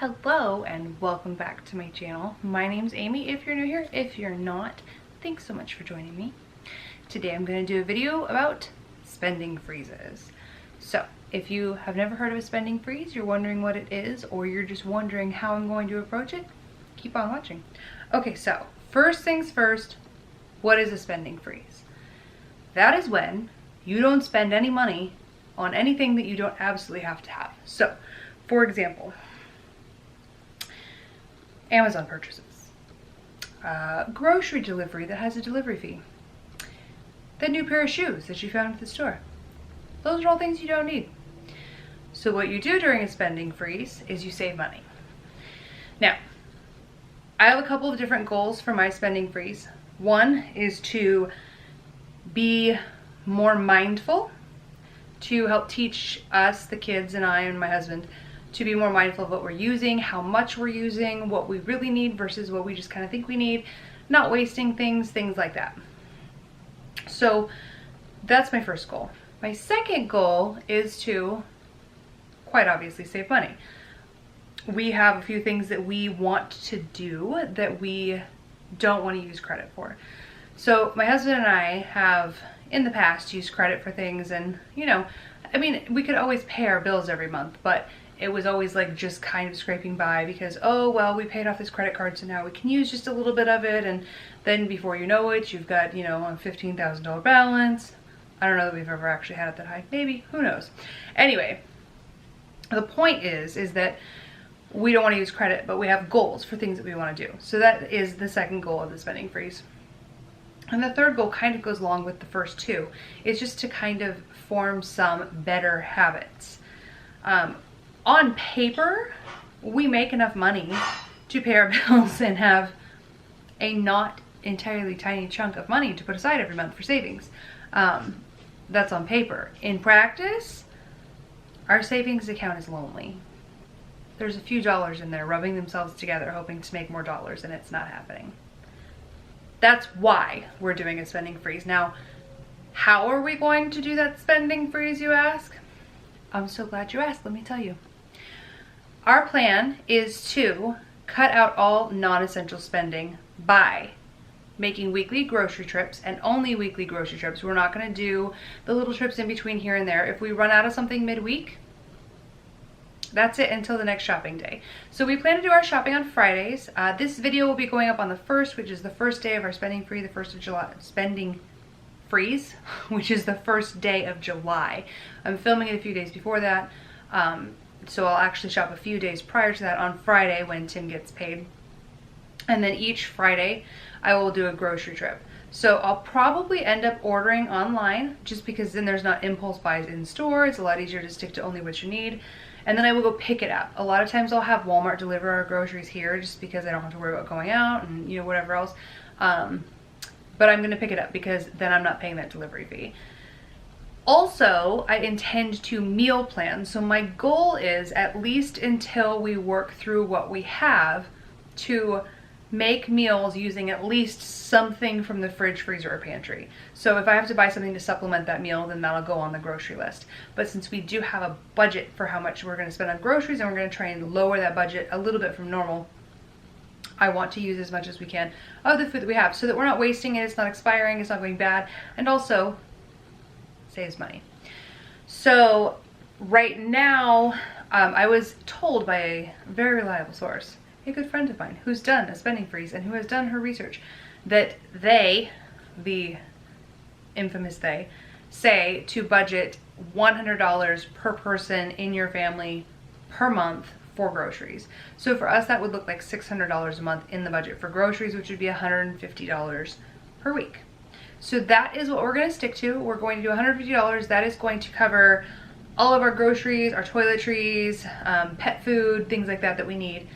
Hello and welcome back to my channel. My name's Amy if you're new here. If you're not, thanks so much for joining me. Today I'm going to do a video about spending freezes. So if you have never heard of a spending freeze, you're wondering what it is, or you're just wondering how I'm going to approach it, keep on watching. Okay, so first things first, what is a spending freeze? That is when you don't spend any money on anything that you don't absolutely have to have. So for example, Amazon purchases, grocery delivery that has a delivery fee, the new pair of shoes that you found at the store. Those are all things you don't need. So what you do during a spending freeze is you save money. Now, I have a couple of different goals for my spending freeze. One is to be more mindful, to help teach us, the kids and I and my husband, to be more mindful of what we're using, how much we're using, what we really need versus what we just kind of think we need, not wasting things like that. So that's my first goal. My second goal is to, quite obviously, save money. We have a few things that we want to do that we don't want to use credit for. So my husband and I have in the past used credit for things, and I mean, we could always pay our bills every month, but it was always like just kind of scraping by because, oh, well, we paid off this credit card, so now we can use just a little bit of it. And then before you know it, you've got, a $15,000 balance. I don't know that we've ever actually had it that high. Maybe, who knows? Anyway, the point is that we don't want to use credit, but we have goals for things that we want to do. So that is the second goal of the spending freeze. And the third goal kind of goes along with the first two. It's just to kind of form some better habits. On paper, we make enough money to pay our bills and have a not entirely tiny chunk of money to put aside every month for savings. That's on paper. In practice, our savings account is lonely. There's a few dollars in there rubbing themselves together, hoping to make more dollars, and it's not happening. That's why we're doing a spending freeze. Now, how are we going to do that spending freeze, you ask? I'm so glad you asked, let me tell you. Our plan is to cut out all non-essential spending by making weekly grocery trips, and only weekly grocery trips. We're not going to do the little trips in between here and there. If we run out of something midweek, that's it until the next shopping day. So we plan to do our shopping on Fridays. This video will be going up on the 1st, which is the first day of our spending free, the 1st of July, spending freeze, which is the first day of July. I'm filming it a few days before that. So I'll actually shop a few days prior to that on Friday when Tim gets paid. And then each Friday I will do a grocery trip. So I'll probably end up ordering online just because then there's not impulse buys in store. It's a lot easier to stick to only what you need. And then I will go pick it up. A lot of times I'll have Walmart deliver our groceries here just because I don't have to worry about going out and whatever else. But I'm going to pick it up because then I'm not paying that delivery fee. Also, I intend to meal plan. So my goal is, at least until we work through what we have, to make meals using at least something from the fridge, freezer, or pantry. So if I have to buy something to supplement that meal, then that'll go on the grocery list. But since we do have a budget for how much we're going to spend on groceries, and we're going to try and lower that budget a little bit from normal, I want to use as much as we can of the food that we have so that we're not wasting it, it's not expiring, it's not going bad, and also saves money. So right now, I was told by a very reliable source, a good friend of mine who's done a spending freeze and who has done her research, that they, the infamous they, say to budget $100 per person in your family per month for groceries. So for us, that would look like $600 a month in the budget for groceries, which would be $150 per week. So that is what we're going to stick to. We're going to do $150. That is going to cover all of our groceries, our toiletries, pet food, things like that we need.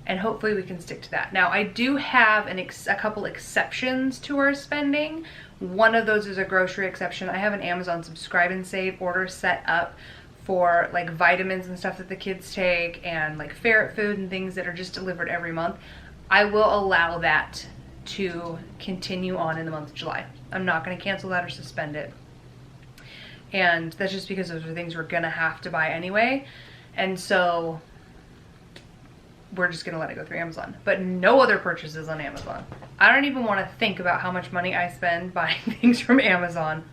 And hopefully we can stick to that. Now, I do have a couple exceptions to our spending. One of those is a grocery exception. I have an Amazon subscribe and save order set up for like vitamins and stuff that the kids take, and like ferret food and things that are just delivered every month. I will allow that to continue on in the month of July. I'm not going to cancel that or suspend it. And that's just because those are things we're going to have to buy anyway. And so we're just gonna let it go through Amazon. But no other purchases on Amazon. I don't even want to think about how much money I spend buying things from Amazon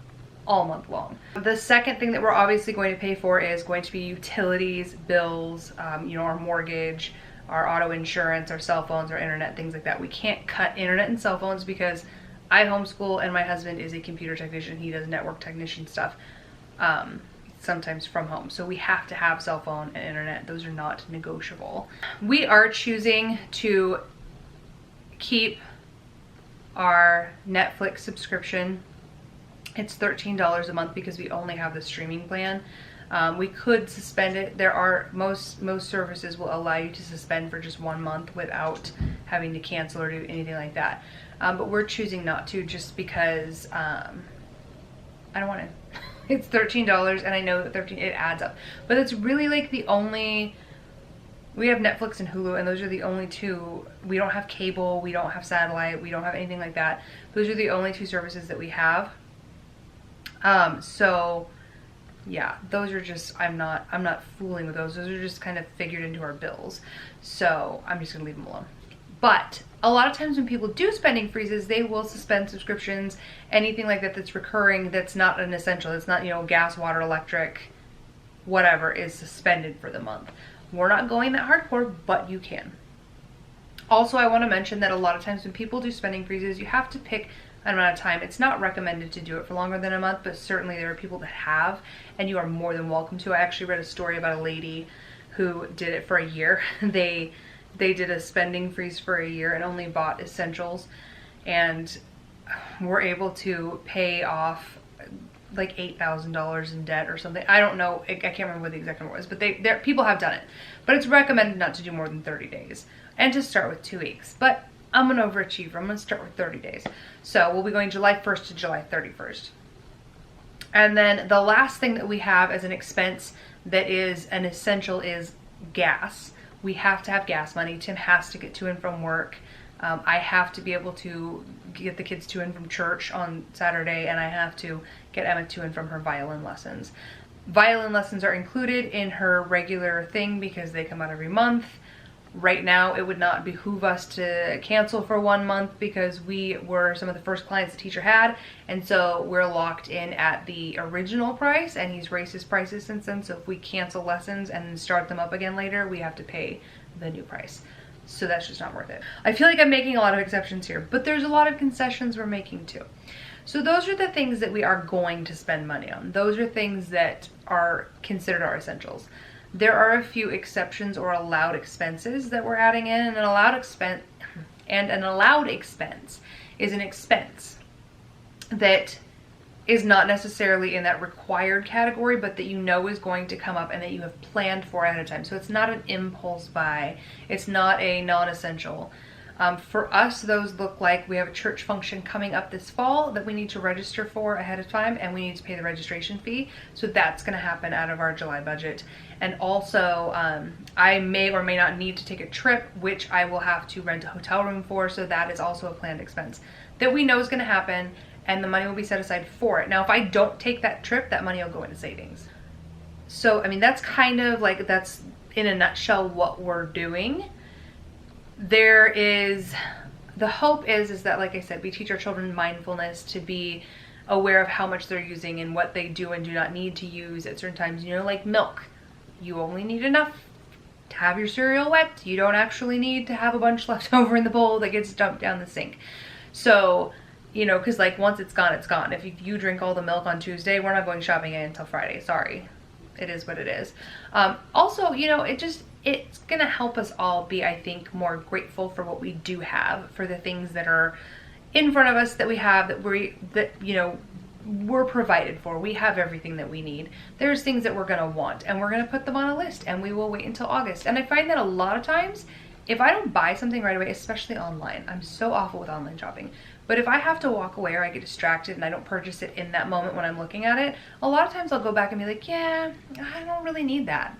all month long. The second thing that we're obviously going to pay for is going to be utilities, bills, you know, our mortgage, our auto insurance, our cell phones, our internet, things like that. We can't cut internet and cell phones because I homeschool and my husband is a computer technician. He does network technician stuff, sometimes from home. So we have to have cell phone and internet. Those are not negotiable. We are choosing to keep our Netflix subscription. It's $13 a month because we only have the streaming plan. We could suspend it. There are most services will allow you to suspend for just 1 month without having to cancel or do anything like that. But we're choosing not to, just because I don't want to. It's $13, and I know that it adds up. But it's really like the only. We have Netflix and Hulu, and those are the only two. We don't have cable. We don't have satellite. We don't have anything like that. Those are the only two services that we have. So yeah, those are just, I'm not fooling with those. Those are just kind of figured into our bills. So I'm just gonna leave them alone. But a lot of times when people do spending freezes, they will suspend subscriptions, anything like that that's recurring, that's not an essential. It's not, you know, gas, water, electric, whatever is suspended for the month. We're not going that hardcore, but you can. Also, I want to mention that a lot of times when people do spending freezes, you have to pick an amount of time. It's not recommended to do it for longer than a month, but certainly there are people that have, and you are more than welcome to. I actually read a story about a lady who did it for a year. They did a spending freeze for a year and only bought essentials, and were able to pay off like $8,000 in debt or something. I don't know. I can't remember what the exact number was, but people have done it. But it's recommended not to do more than 30 days and to start with 2 weeks. But I'm an overachiever. I'm going to start with 30 days. So we'll be going July 1st to July 31st. And then the last thing that we have as an expense that is an essential is gas. We have to have gas money. Tim has to get to and from work. I have to be able to get the kids to and from church on Saturday, and I have to get Emma to and from her violin lessons. Violin lessons are included in her regular thing because they come out every month. Right now, it would not behoove us to cancel for 1 month because we were some of the first clients the teacher had, and so we're locked in at the original price, and he's raised his prices since then. So if we cancel lessons and start them up again later, we have to pay the new price. So that's just not worth it. I feel like I'm making a lot of exceptions here, but there's a lot of concessions we're making too. So those are the things that we are going to spend money on. Those are things that are considered our essentials. There are a few exceptions or allowed expenses that we're adding in, and an allowed expense is an expense that is not necessarily in that required category, but that you know is going to come up and that you have planned for ahead of time. So it's not an impulse buy. It's not a non-essential. For us, those look like we have a church function coming up this fall that we need to register for ahead of time, and we need to pay the registration fee. So that's going to happen out of our July budget. And also, I may or may not need to take a trip, which I will have to rent a hotel room for. So that is also a planned expense that we know is going to happen, and the money will be set aside for it. Now, if I don't take that trip, that money will go into savings. So, I mean, that's kind of like, that's in a nutshell what we're doing. There is, the hope is that, like I said, we teach our children mindfulness, to be aware of how much they're using and what they do and do not need to use at certain times. You know, like milk. You only need enough to have your cereal wet. You don't actually need to have a bunch left over in the bowl that gets dumped down the sink. So, you know, because like once it's gone, it's gone. If you drink all the milk on Tuesday, we're not going shopping until Friday. Sorry. It is what it is. Also, you know, it's gonna help us all be, I think, more grateful for what we do have, for the things that are in front of us that we have, that you know, we're provided for. We have everything that we need. There's things that we're gonna want, and we're gonna put them on a list, and we will wait until August. And I find that a lot of times, if I don't buy something right away, especially online, I'm so awful with online shopping, but if I have to walk away or I get distracted and I don't purchase it in that moment when I'm looking at it, a lot of times I'll go back and be like, yeah, I don't really need that.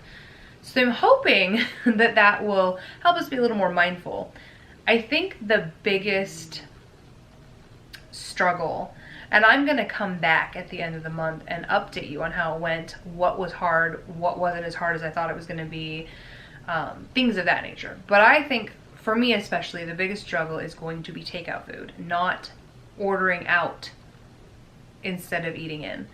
So I'm hoping that that will help us be a little more mindful. I think the biggest struggle, and I'm gonna come back at the end of the month and update you on how it went, what was hard, what wasn't as hard as I thought it was gonna be. things of that nature. But I think for me especially, the biggest struggle is going to be takeout food, not ordering out instead of eating in.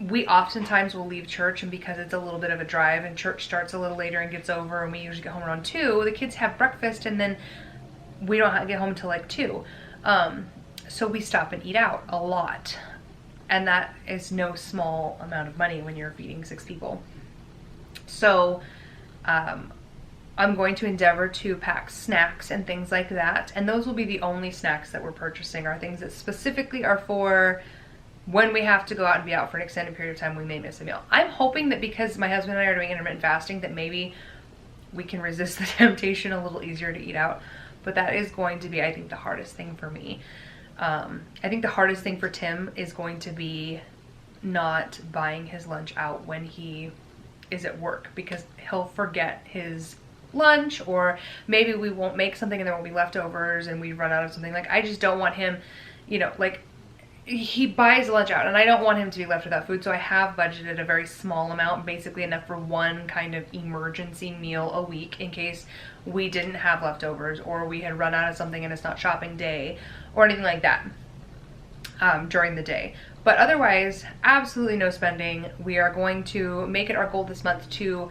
We oftentimes will leave church, and because it's a little bit of a drive and church starts a little later and gets over, and we usually get home around 2, the kids have breakfast and then we don't get home until like 2. So we stop and eat out a lot. And that is no small amount of money when you're feeding 6 people. So I'm going to endeavor to pack snacks and things like that. And those will be the only snacks that we're purchasing, are things that specifically are for when we have to go out and be out for an extended period of time, we may miss a meal. I'm hoping that because my husband and I are doing intermittent fasting, that maybe we can resist the temptation a little easier to eat out. But that is going to be, I think, the hardest thing for me. I think the hardest thing for Tim is going to be not buying his lunch out when he is at work, because he'll forget his lunch, or maybe we won't make something and there won't be leftovers and we run out of something. Like, I just don't want him, you know, like, he buys lunch out and I don't want him to be left without food. So I have budgeted a very small amount, basically enough for one kind of emergency meal a week in case we didn't have leftovers, or we had run out of something and it's not shopping day or anything like that during the day. But otherwise, absolutely no spending. We are going to make it our goal this month to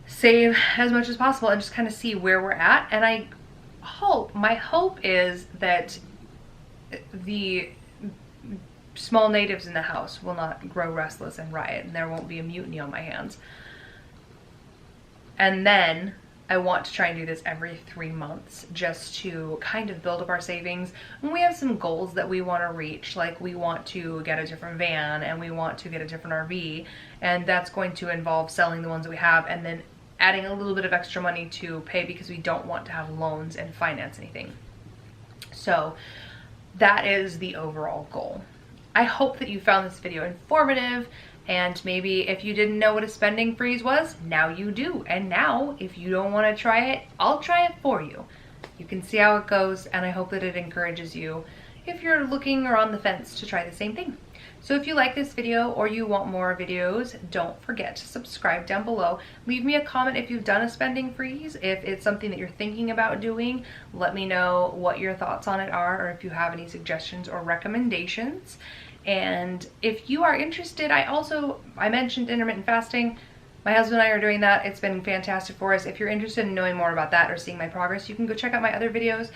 save as much as possible and just kind of see where we're at. And my hope is that the small natives in the house will not grow restless and riot, and there won't be a mutiny on my hands. And then I want to try and do this every 3 months, just to kind of build up our savings. And we have some goals that we want to reach, like we want to get a different van and we want to get a different RV, and that's going to involve selling the ones that we have and then adding a little bit of extra money to pay, because we don't want to have loans and finance anything. So that is the overall goal. I hope that you found this video informative, and maybe if you didn't know what a spending freeze was, now you do. And now, if you don't want to try it, I'll try it for you. You can see how it goes, and I hope that it encourages you, if you're looking or on the fence, to try the same thing. So if you like this video or you want more videos, don't forget to subscribe down below. Leave me a comment if you've done a spending freeze. If it's something that you're thinking about doing, let me know what your thoughts on it are, or if you have any suggestions or recommendations. And if you are interested, I mentioned intermittent fasting. My husband and I are doing that. It's been fantastic for us. If you're interested in knowing more about that or seeing my progress, you can go check out my other videos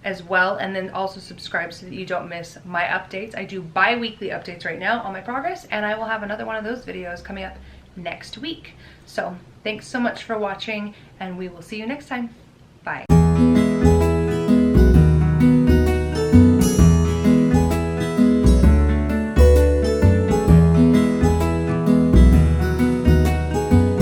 as well, and then also subscribe so that you don't miss my updates. I do bi-weekly updates right now on my progress, and I will have another one of those videos coming up next week. So thanks so much for watching, and we will see you next time. Bye.